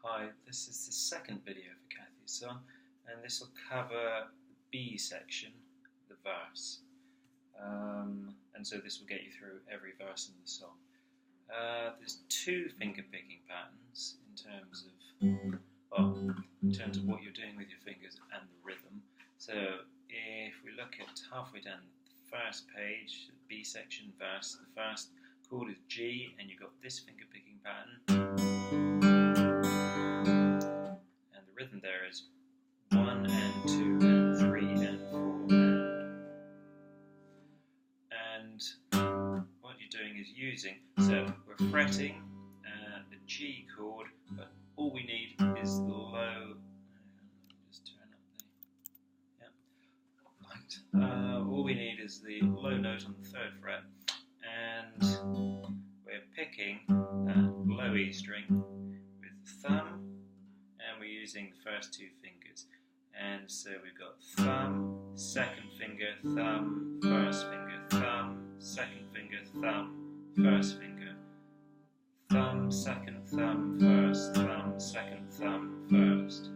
Hi, this is the second video for Kathy's song, and this will cover the B section, the verse. And so this will get you through every verse in the song. There's two finger picking patterns in terms of what you're doing with your fingers and the rhythm. So if we look at halfway down the first page, the B section verse, the first chord is G, and you've got this finger picking pattern. And the rhythm there is 1 and 2 and 3 and 4 and what you're doing is using, so we're fretting the G chord, but all we need is the low, let me just turn up the, all we need is the low note on the 3rd fret, and we're picking that low E string with the thumb, and we're using the first two fingers. And so we've got thumb, second finger, thumb, first finger, thumb, second finger, thumb, first finger, thumb, second, thumb, first, thumb, second, thumb, first.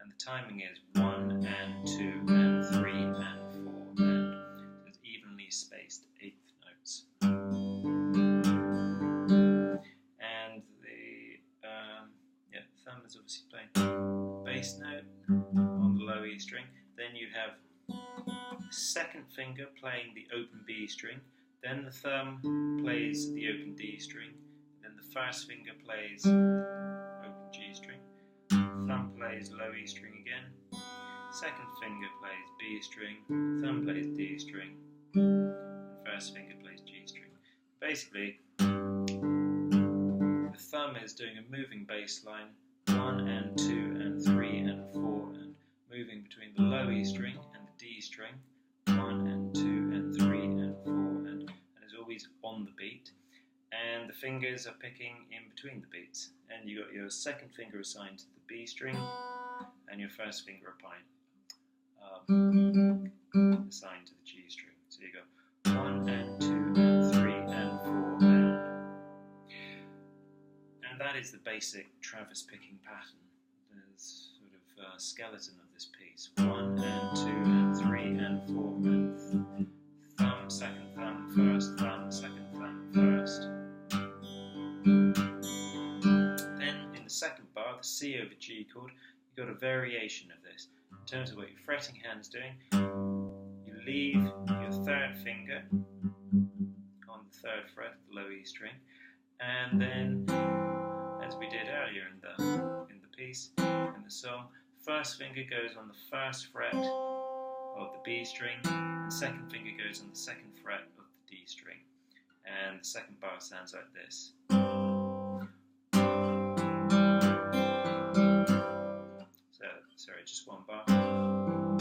And the timing is 1 and 2 and 3 and 4, and it's evenly spaced eighth notes. And the thumb is obviously playing bass note on the low E string. Then you have second finger playing the open B string, then the thumb plays the open D string, then the first finger plays open G string, thumb plays low E string again, second finger plays B string, thumb plays D string, and first finger plays G string. Basically, the thumb is doing a moving bass line, 1 and 2 and 3 and 4, and moving between the low E string and the D string, 1 and 2 and 3 and 4, and is always on the beat. And the fingers are picking in between the beats. And you got your second finger assigned to the B string, and your first finger assigned to the G string. So you go 1 and 2 and 3 and 4 and that is the basic Travis picking pattern. There's sort of a skeleton of this piece. 1 and 2 and 3 and 4 and thumb, second thumb, first thumb, second thumb, first. Then in the second bar, the C over G chord, you've got a variation of this. In terms of what your fretting hand's doing, you leave your 3rd finger on the 3rd fret, the low E string, and then, as we did earlier in the piece, in the song, first finger goes on the 1st fret of the B string, and second finger goes on the 2nd fret of the D string, and the second bar sounds like this. So, sorry, just one bar. And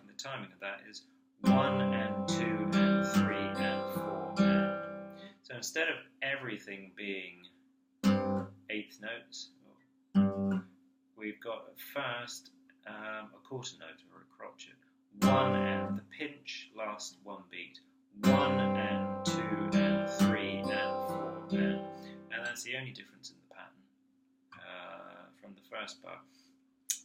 the timing of that is 1 and 2 and 3 and 4 and. So instead of everything being eighth notes, we've got first a quarter note or a crotchet. 1 and the pinch lasts one beat. 1 and 2 and 3 and 4 and that's the only difference in the pattern from the first bar.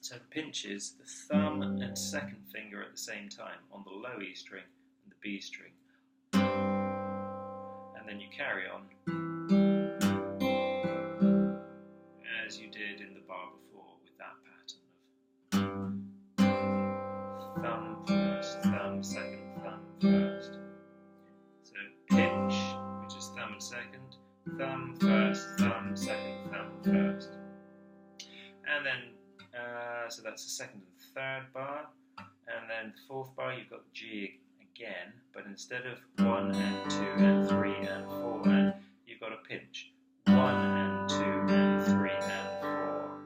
So the pinch is the thumb and second finger at the same time on the low E string and the B string. And then you carry on as you did in the bar before with that pattern of thumb first, thumb second, thumb first. So pinch, which is thumb and second, thumb first, thumb second, thumb first. And then, so that's the 2nd and 3rd bar. And then the 4th bar, you've got the G again, but instead of 1 and 2 and 3 and 4 and, you've got a pinch. 1 and 2 and 3 and 4.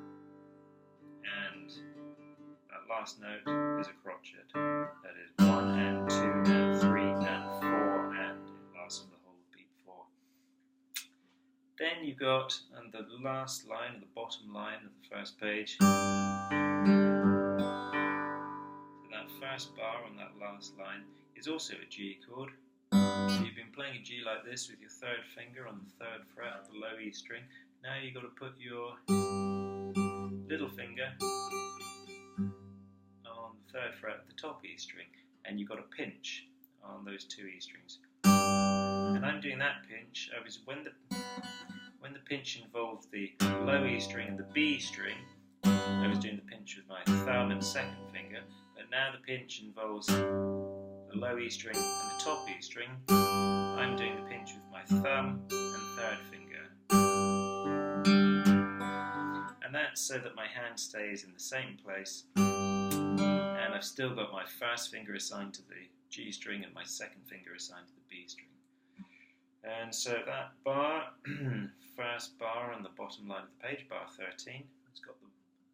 And that last note is a crotchet. That is 1 and 2 and 3 and 4, and it lasts for the whole beat 4. Then you've got, and the last line, the bottom line of the first page. So that first bar on that last line is also a G chord. So you've been playing a G like this with your 3rd finger on the 3rd fret of the low E string. Now you've got to put your little finger on the 3rd fret of the top E string, and you've got to pinch on those 2 E strings. And I'm doing that pinch. When the pinch involved the low E string and the B string, I was doing the pinch with my thumb and 2nd finger, but now the pinch involves the low E string and the top E string. I'm doing the pinch with my thumb and 3rd finger. And that's so that my hand stays in the same place, and I've still got my 1st finger assigned to the G string and my 2nd finger assigned to the B string. And so that bar, 1st bar on the bottom line of the page, bar 13, it's got the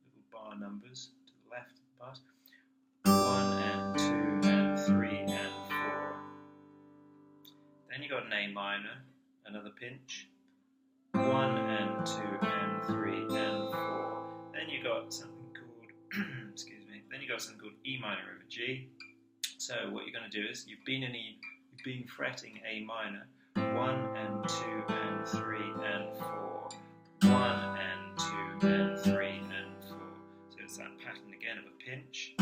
little bar numbers to the left of the bars. 1 and 2 and 3 and 4. Then you got an A minor, another pinch. 1 and 2 and 3 and 4. Then you got something called excuse me. Then you got something called E minor over G. So what you're going to do is you've been fretting A minor. 1 and 2 and 3 and 4. 1 and 2 and 3 and 4. So it's that pattern again of a pinch.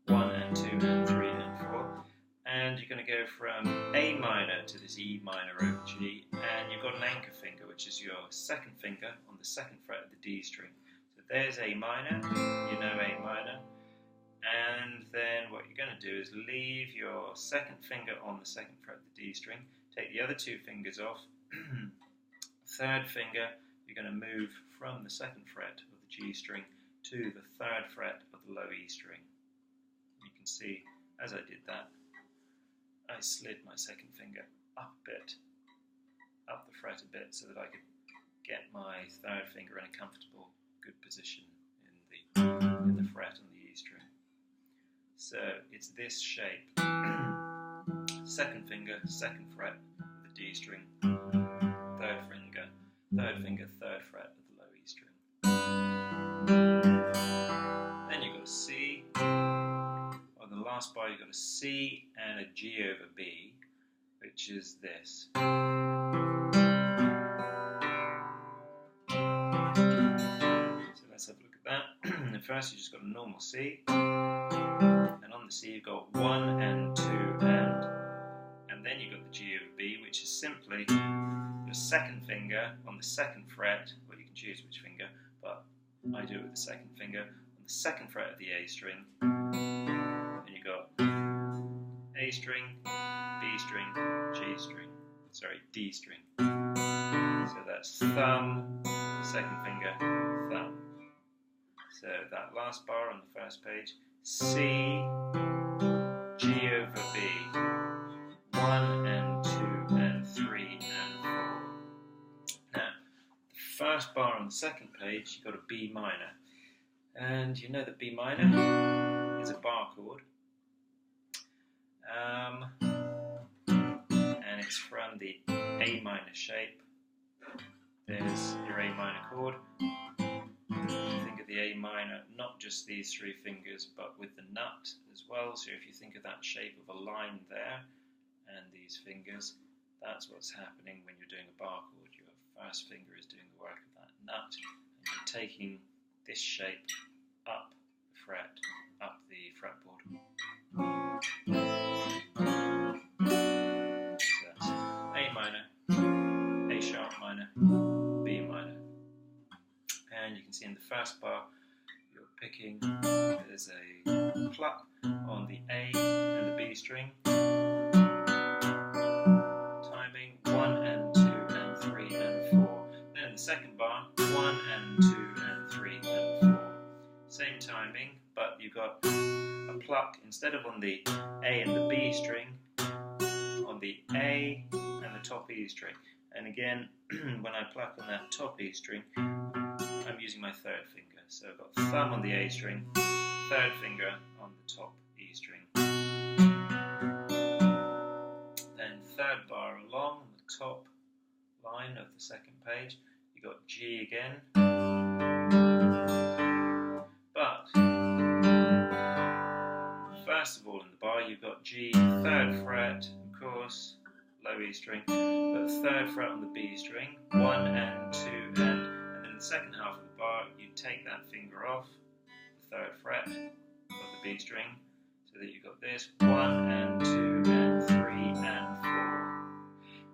1 and 2 and 3 and 4. And you're going to go from A minor to this E minor over G, and you've got an anchor finger, which is your 2nd finger on the 2nd fret of the D string. So there's A minor, you know A minor. And then what you're going to do is leave your 2nd finger on the 2nd fret of the D string, take the other 2 fingers off, 3rd finger, you're going to move from the 2nd fret of the G string to the 3rd fret of the low E string. You can see, as I did that, I slid my 2nd finger up a bit, up the fret a bit, so that I could get my 3rd finger in a comfortable, good position in the fret on the E string. So it's this shape. 2nd finger, 2nd fret of the D string, 3rd finger, 3rd fret of the low E string. Then you've got a C. On the last bar you've got a C and a G over B, which is this. So let's have a look at that. At first you just got a normal C. And on the C you've got 1 and 2 and then you've got the G over B, which is simply your 2nd finger on the 2nd fret. Well, you can choose which finger, but I do it with the 2nd finger on the 2nd fret of the A string. Then you've got A string, B string, G string, sorry, D string. So that's thumb, 2nd finger, thumb. So that last bar on the 1st page, C, G over B, 1 and 2 and 3 and 4. Now, the 1st bar on the 2nd page, you've got a B minor. And you know that B minor is a bar chord. And it's from the A minor shape. There's your A minor chord. Think of the A minor, not just these 3 fingers, but with the nut as well. So if you think of that shape of a line there, and these fingers, that's what's happening when you're doing a bar chord. Your 1st finger is doing the work of that nut, and you're taking this shape up the fret, up the fretboard. So that's A minor, A sharp minor, B minor. And you can see in the 1st bar, you're picking, there's a pluck on the A and the B string. Timing 1 and 2 and 3 and 4. Then in the 2nd bar, 1 and 2 and 3 and 4. Same timing, but you've got a pluck instead of on the A and the B string, on the A and the top E string. And again, when I pluck on that top E string, I'm using my 3rd finger. So I've got thumb on the A string, 3rd finger on the top E string. Then 3rd bar along the top line of the 2nd page, you got G again. But first of all in the bar you've got G, 3rd fret, of course, low E string, but the 3rd fret on the B string, 1 and 2 and then in the second half of the bar you take that finger off the 3rd fret of the B string, so that you've got this 1 and 2 and 3 and 4.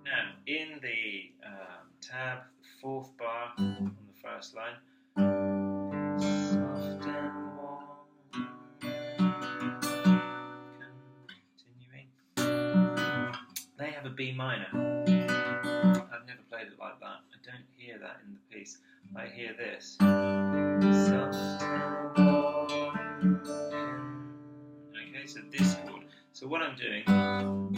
Now in the tab, the 4th bar on the first line, soft and warm, continuing, they have a B minor. I've never played it like that. I don't hear that in the piece. I hear this. Soft and warm. Okay, so this chord. So what I'm doing, I'm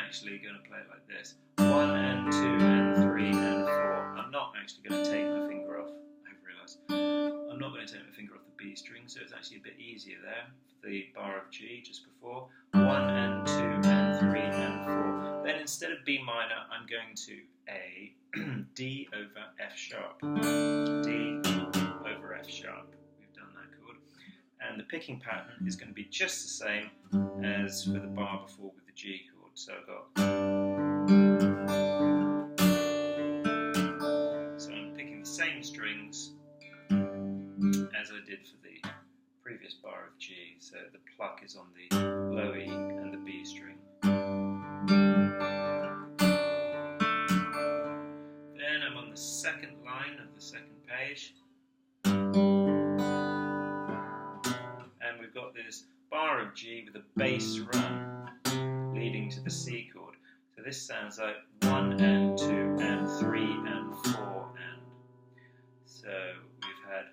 actually going to play it like this. 1 and 2 and 3 and 4. I'm not actually going to take my finger off. I've realised. I'm not going to take my finger off the B string, so it's actually a bit easier there. The bar of G just before. 1 and 2 and 3 and 4. Then instead of B minor, I'm going to A, D over F sharp. D over F sharp. We've done that chord. And the picking pattern is going to be just the same as for the bar before with the G chord. So I've got. So I'm picking the same strings as I did for the previous bar of G. So the pluck is on the low E and the B string. Then I'm on the second line of the second page. And we've got this bar of G with a bass run leading to the C chord. So this sounds like 1 and 2 and 3 and 4 and. So we've had.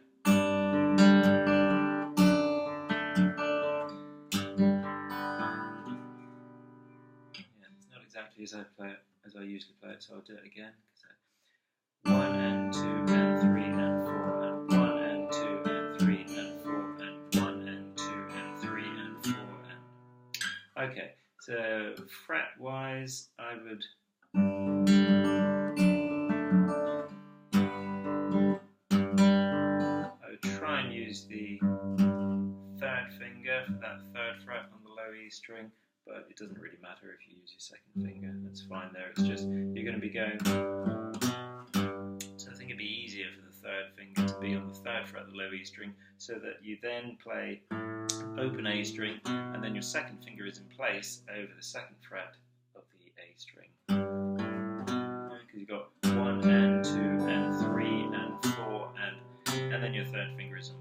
Exactly as I play it, as I usually play it, so I'll do it again. 1 and 2 and 3 and 4 and 1 and 2 and 3 and 4 and 1 and 2 and 3 and 4 and. Okay, so fret wise, I would. Try and use the 3rd finger for that 3rd fret on the low E string. But it doesn't really matter if you use your 2nd finger, that's fine there, it's just you're going to be going, so I think it'd be easier for the 3rd finger to be on the 3rd fret of the low E string, so that you then play open A string, and then your 2nd finger is in place over the 2nd fret of the A string. Because you've got 1 and 2 and 3 and 4 and then your 3rd finger is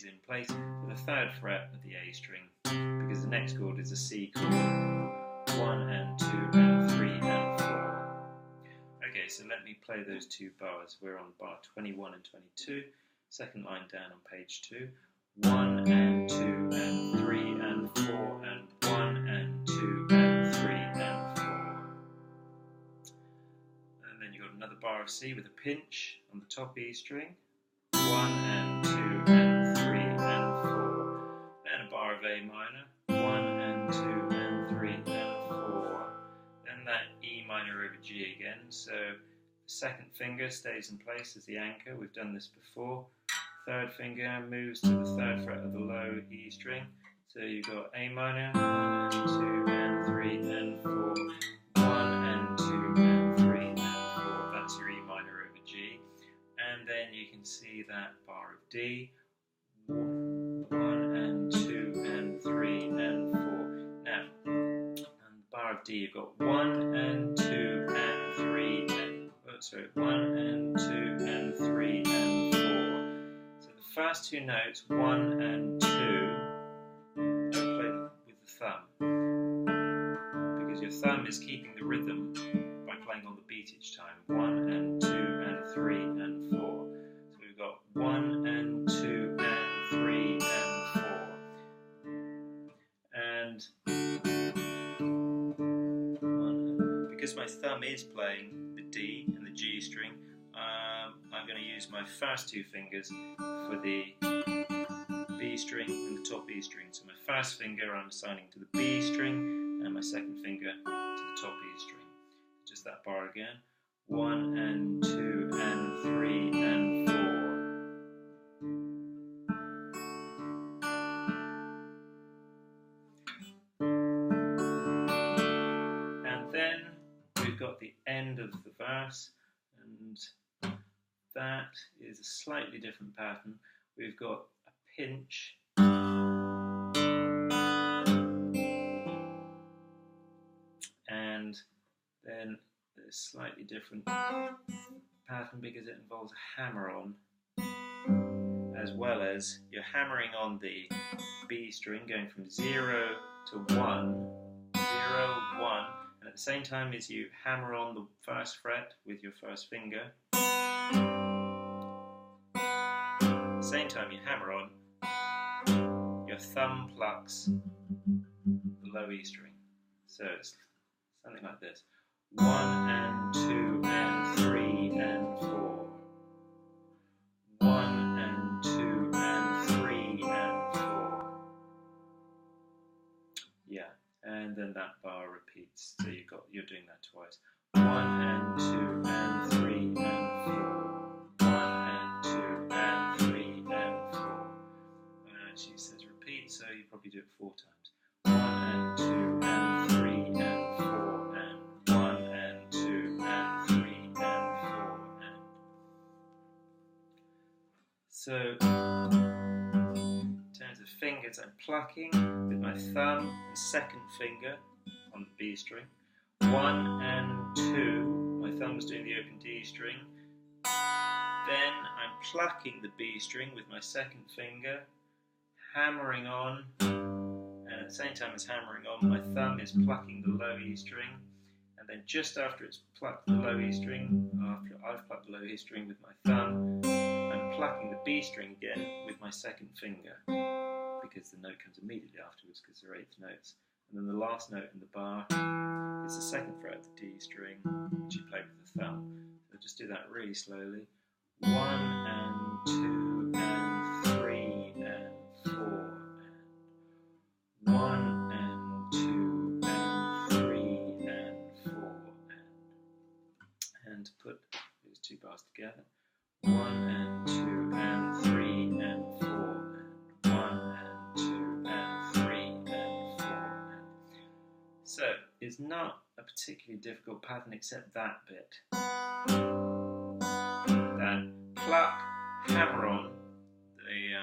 in place for the 3rd fret of the A string. Because the next chord is a C chord, 1 and 2 and 3 and 4. Okay, so let me play those 2 bars. We're on bar 21 and 22, 2nd line down on page 2. 1 and 2 and 3 and 4 and 1 and 2 and 3 and 4. And then you've got another bar of C with a pinch on the top E string. 1 and 2 and 3 and 4. Then a bar of A minor. 1 and 2 and 3 and 4. Then that E minor over G again. So the 2nd finger stays in place as the anchor. We've done this before. 3rd finger moves to the 3rd fret of the low E string. So you've got A minor, 1 and 2 and 3 and 4. 1 and 2 and 3 and 4. That's your E minor over G. And then you can see that bar of D. 1 and 2 and 3 and 4. Now, on the bar of D, you've got 1 and 2 and 3 and 1 and 2 and 3 and 4. So the first 2 notes, 1 and 2, don't play with the thumb, because your thumb is keeping the rhythm by playing on the beat each time. 1 and 2 and 3 and 4. So we've got 1 and 2 and 3 and 4. And because my thumb is playing the D and the G string, I'm going to use my first 2 fingers for the B string and the top E string. So my first finger I'm assigning to the B string, and my 2nd finger to the top E string. Just that bar again. 1 and 2 and 3 and 4. got the end of the verse, and that is a slightly different pattern. We've got a pinch, and then a slightly different pattern because it involves a hammer-on, as well as you're hammering on the B string, going from 0 to 1, 0, 1, and at the same time as you hammer on the first fret with your first finger, at the same time you hammer on, your thumb plucks the low E string. So it's something like this: 1 and 2 and 3 and 4. 1 and 2 and 3 and 4. Yeah, and then that bar repeats. So you're doing that twice. 1 and 2 and 3 and 4. 1 and 2 and 3 and 4. She says repeat, so you probably do it 4 times. 1 and 2 and 3 and 4 and 1 and 2 and 3 and 4 and. So in terms of fingers, I'm plucking with my thumb and second finger on the B string. 1 and 2, my thumb's doing the open D string. Then I'm plucking the B string with my second finger, hammering on, and at the same time as hammering on, my thumb is plucking the low E string, and then just after it's plucked the low E string, after I've plucked the low E string with my thumb, I'm plucking the B string again with my second finger, because the note comes immediately afterwards because they're eighth notes. And then the last note in the bar is the second fret of the D string, which you play with the thumb. So just do that really slowly. 1 and 2 and 3 and 4 and 1 and 2 and 3 and 4 and to put those two bars together, 1 and 2 and 3 and 4 and 1 and 2 and 3 and 4 and. So it's not a particularly difficult pattern except that bit. That pluck, hammer on the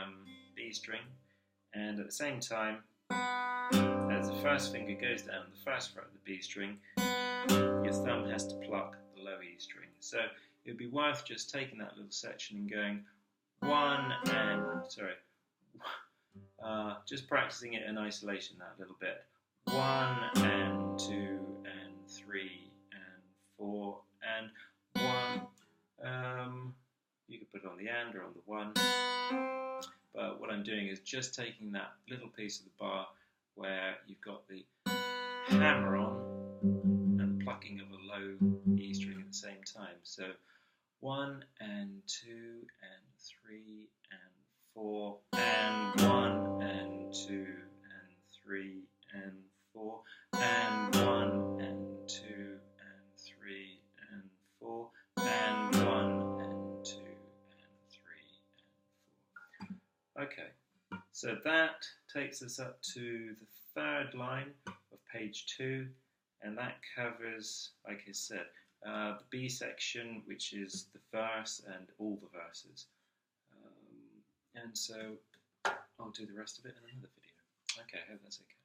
B string, and at the same time, as the first finger goes down the first fret of the B string, your thumb has to pluck the low E string. So it would be worth just taking that little section and going 1 and, just practicing it in isolation that little bit. 1 and 2 and 3 and 4 and 1. You could put it on the and or on the 1. But what I'm doing is just taking that little piece of the bar where you've got the hammer on and plucking of a low E string at the same time. So 1 and 2 and 3 and 4 and 1 and 2 and 3 and 4 and 1 and 2 and 3 and 4 and 1 and 2 and 3 and 4. Okay, so that takes us up to the third line of page 2, and that covers, like I said, the B section, which is the verse and all the verses. And so I'll do the rest of it in another video. Okay, I hope that's okay.